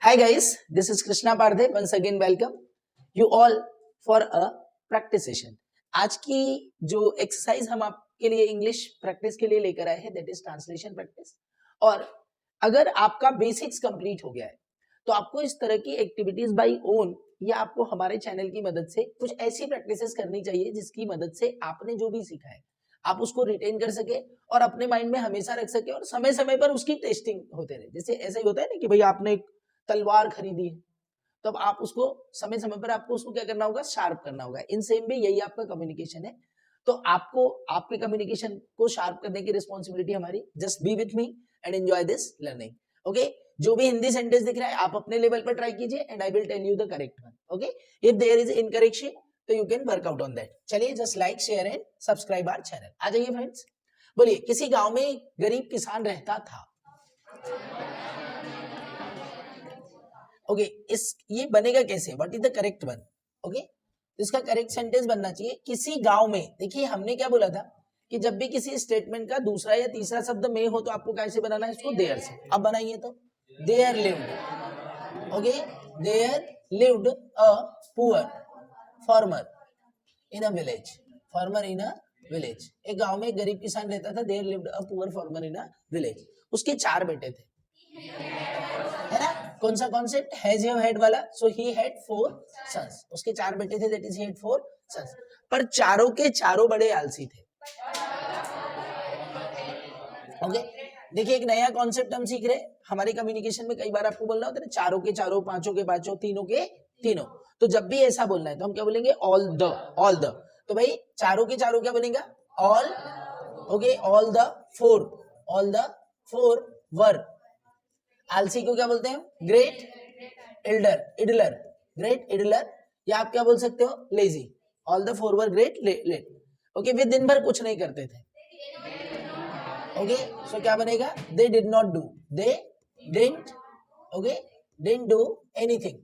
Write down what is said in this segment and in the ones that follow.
Hi guys, this is Krishna Pardhe. Once again welcome you all for a practice session. आज की जो exercise हम आपके लिए इंग्लिश प्रैक्टिस के लिए लेकर आए हैं दैट इज ट्रांसलेशन प्रैक्टिस। और अगर आपका बेसिक्स कंप्लीट हो गया है तो आपको इस तरह की एक्टिविटीज बाय ओन या आपको हमारे चैनल की मदद से कुछ ऐसी प्रैक्टिसेस करनी चाहिए जिसकी मदद से आपने जो भी सीखा है आप उसको रिटेन कर सके और अपने माइंड में हमेशा रख सके और समय समय पर उसकी टेस्टिंग होते रहे। जैसे ऐसा ही होता है ना कि भाई आपने एक तलवार खरीदी है तो अब आप उसको समय समय पर आपको उसको क्या करना होगा, शार्प करना होगा। इन सेम वे यही आपका कम्युनिकेशन है। तो आपको आपके कम्युनिकेशन को शार्प करने की रिस्पॉन्सिबिलिटी हमारी। Just be with me and enjoy this learning. Okay, जो भी हिंदी सेंटेंस दिख रहा है आप अपने लेवल पर ट्राई कीजिए and I will tell you the correct one. Okay, if there is in correction तो you can work out on that. चलिए, just like share and subscribe our channel. आ जाइए फ्रेंड्स। बोलिए, किसी गांव में एक गरीब किसान रहता था। ओके, इस ये बनेगा कैसे, what is the correct one? Okay, इसका करेक्ट सेंटेंस बनना चाहिए किसी गांव में। देखिए हमने क्या बोला था कि जब भी किसी स्टेटमेंट का दूसरा या तीसरा शब्द में हो तो आपको कैसे बनाना है इसको, देयर से। अब बनाइए तो there lived. Okay, there lived a poor farmer in a village. Farmer in a village. एक गांव में एक गरीब किसान रहता था। There lived a poor farmer in a village. उसके 4 बेटे थे, है ना। कौन सा कॉन्सेप्ट, हैज हैव हैड वाला। So he had 4 sons. उसके 4 बेटे थे, that is he had 4 sons. पर चारों के चारों बड़े आलसी थे। ओके, देखिए एक नया कॉन्सेप्ट हम सीख रहे हैं। हमारे कम्युनिकेशन में कई बार आपको बोलना होता है ना, चारों के चारों, पांचों के पांचों, तीनों के तीनों। तो जब भी ऐसा बोलना है तो हम क्या बोलेंगे, ऑल द। ऑल द, तो भाई चारों के चारों क्या बनेगा, all. Okay, all the 4। All the 4 were. आलसी को क्या बोलते हैं, great idler, idler, great idler. या आप क्या बोल सकते हो, lazy. All the 4 were great late. Okay, वे दिन भर कुछ नहीं करते थे। ओके, सो क्या बनेगा, दे did not do, they didn't. Okay, didn't do anything.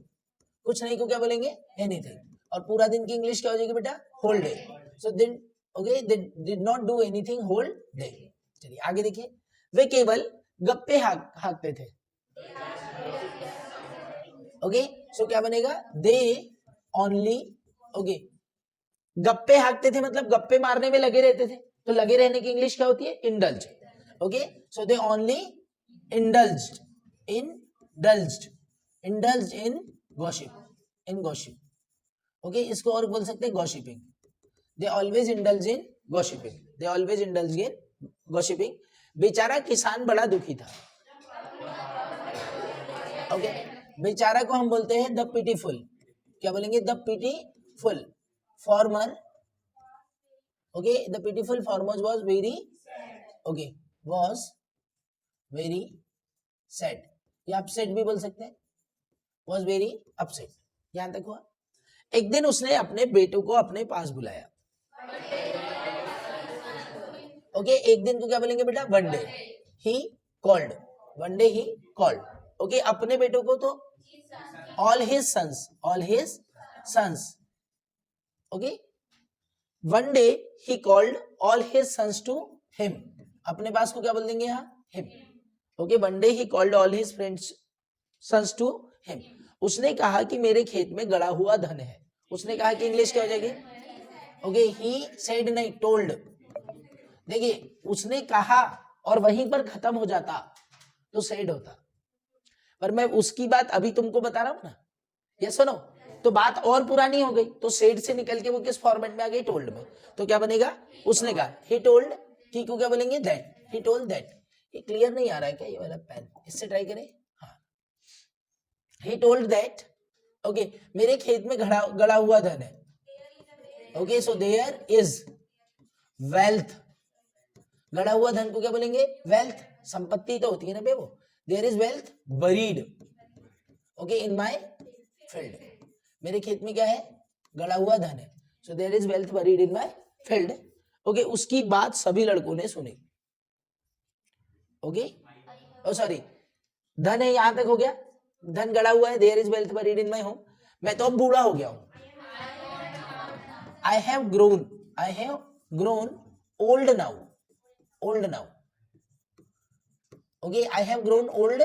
कुछ नहीं को क्या बोलेंगे, एनीथिंग। और पूरा दिन की इंग्लिश क्या हो जाएगी बेटा, होल डे। सो दिन, okay, they did not do anything whole day. चलिए आगे देखिए, वे केवल गप्पे हाँकते थे। ओके, सो क्या बनेगा, दे ओनली। ओके, गप्पे हाँकते थे मतलब गप्पे मारने में लगे रहते थे। तो लगे रहने की इंग्लिश क्या होती है, indulge. Okay, so they only indulged in gossip. Okay, इसको और बोल सकते हैं gossiping. They always indulge in gossiping. बेचारा किसान बड़ा दुखी था। ओके, बेचारा को हम बोलते हैं द पिटीफुल। क्या बोलेंगे, the pitiful farmer. Okay, the pitiful farmer was very, okay, was very sad. या अपसेट भी बोल सकते हैं, वाज वेरी अपसेट। यहां तक हुआ। एक दिन उसने अपने बेटों को अपने पास बुलाया। ओके, एक दिन को क्या बोलेंगे बेटा, one day he called. One day he called. Okay, अपने बेटों को तो all his sons. Okay, one day he called all his sons to him. अपने पास को क्या बोल देंगे यहाँ, him. Okay, one day he called all his friends sons to him. उसने कहा कि मेरे खेत में गड़ा हुआ धन है। उसने कहा कि इंग्लिश क्या हो जाएगी, ओके, ही सेड नहीं, टोल्ड। देखिए उसने कहा और वहीं पर खत्म हो जाता तो सेड होता, पर मैं उसकी बात अभी तुमको बता रहा हूं ना, ये सुनो, तो बात और पुरानी हो गई। तो सेड से निकल के वो किस फॉर्मेट में आ गई, टोल्ड में। तो क्या बनेगा, उसने कहा, ही टोल्ड, ही को क्या बोलेंगे, दैट, ही टोल्ड दैट। ये क्लियर नहीं आ रहा है क्या, ये वाला पेन, इससे ट्राई करें। हाँ, ही टोल्ड दैट। ओके, मेरे खेत में गड़ा हुआ धन है। Okay, so there is wealth. गड़ा हुआ धन को क्या बोलेंगे, वेल्थ। संपत्ति तो होती है ना बे वो। There is wealth buried, okay, in my field. मेरे खेत में क्या है, गड़ा हुआ धन है। So there is wealth buried in my field. Okay, उसकी बात सभी लड़कों ने सुनी। ओके, ओ सॉरी, धन है यहां तक हो गया, धन गड़ा हुआ है, there is wealth buried in my home. मैं तो अब बूढ़ा हो गया हूं। I have grown old now. Okay, I have grown old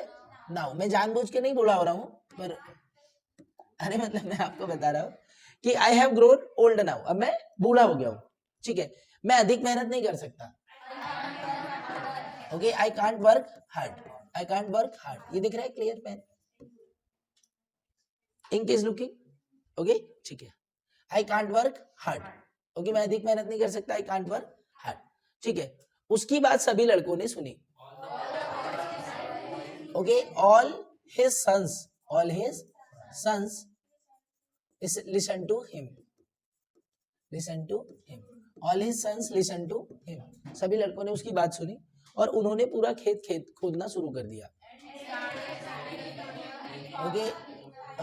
now, मैं जानबूझ के नहीं बोला हो रहा हूँ, पर अरे मतलब मैं आपको बता रहा हूँ कि आई हैव ग्रोन ओल्ड नाउ, अब मैं बूढ़ा हो गया हूँ, ठीक है, मैं अधिक मेहनत नहीं कर सकता, okay, I can't work hard, I can't work hard, ये दिख रहा है clear pen, ink is looking, okay, ठीक है, I can't work hard, okay, मैं अधिक मेहनत नहीं कर सकता, आई कांट वर्क हार्ड, ठीक है, उसकी बात सभी लड़कों ने सुनी, okay, all his sons listen to him, all his sons listen to him, सभी लड़कों ने उसकी बात सुनी और उन्होंने पूरा खेत खोदना शुरू कर दिया,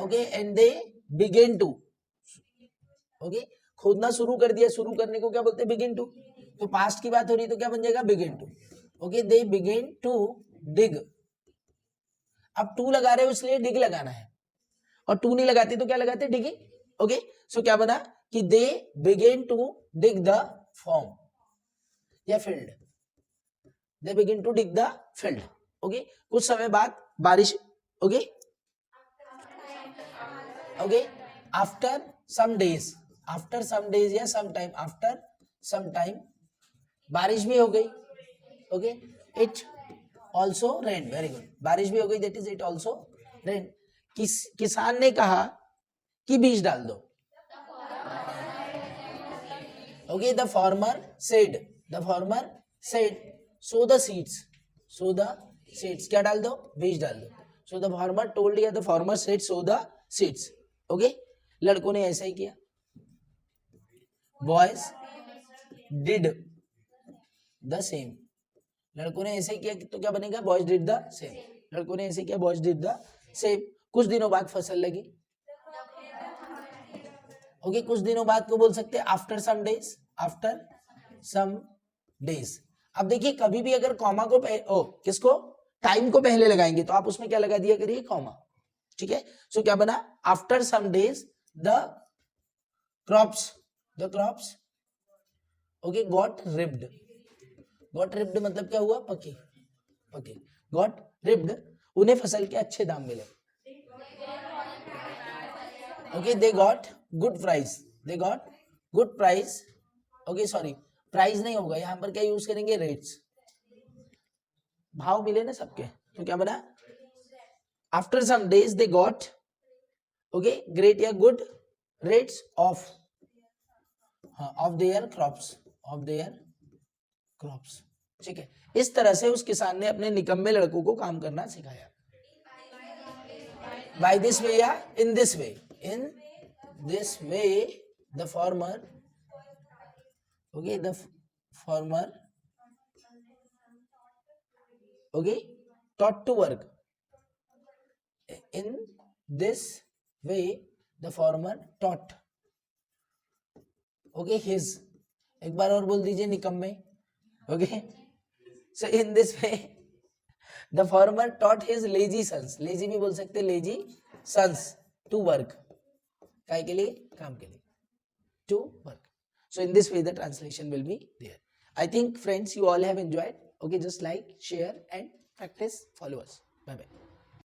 okay, and they begin to, okay, खोदना शुरू कर दिया, शुरू करने को क्या बोलते हैं, बिगिन टू, तो पास्ट की बात हो रही है तो क्या बन जाएगा, begin to, okay, they begin to dig, अब टू लगा रहे हो इसलिए डिग लगाना है, और टू नहीं लगाते तो क्या लगाते, डिगिंग, ओके, सो क्या बना कि they begin to dig the farm या field, they begin to dig the field, okay, कुछ समय बाद बारिश, ओके, आफ्टर सम डेज या सम टाइम बारिश भी हो गई, okay, it also rain, very good, बारिश भी हो गई, that is it also rain, किसान ने कहा कि बीज डाल दो, okay, the farmer said so the seeds, क्या डाल दो, बीज डाल दो, सो द फार्मर टोल्ड या the farmer said so the seeds, okay, लड़कों ने ऐसा ही किया, बॉयज डिड द सेम, लड़कों ने ऐसे किया तो क्या बनेगा, बॉयज डिड द सेम, लड़कों ने ऐसे किया, बॉयज डिड द सेम, कुछ दिनों बाद फसल लगी, ओके, कुछ दिनों बाद को बोल सकते हैं आफ्टर सम डेज, अब देखिए कभी भी अगर कॉमा को किसको, टाइम को पहले लगाएंगे तो आप उसमें क्या लगा दिया करिए, कॉमा, ठीक है, सो क्या बना, after some days the crops, okay, got ripped मतलब क्या हुआ, पके, गॉट रिप्ड, उन्हें फसल के अच्छे दाम मिले, okay, they got good price, okay, sorry price नहीं होगा यहां पर, क्या यूज करेंगे, रेट्स, भाव मिले ना सबके, तो क्या बना, after some days they got, okay, great या good rates of their crops, ठीक है, इस तरह से उस किसान ने अपने निकम्मे लड़कों को काम करना सिखाया, बाय दिस वे या in this way the farmer, taught to work, in this way the farmer taught, okay, his, एक बार और बोल दीजिए, निकम्मे, okay, so in this way the farmer taught his lazy sons, lazy भी बोल सकते, lazy sons to work, काय के लिए, काम के लिए, to work, so in this way the translation will be there. I think friends you all have enjoyed, okay, just like, share and practice, follow us, bye bye.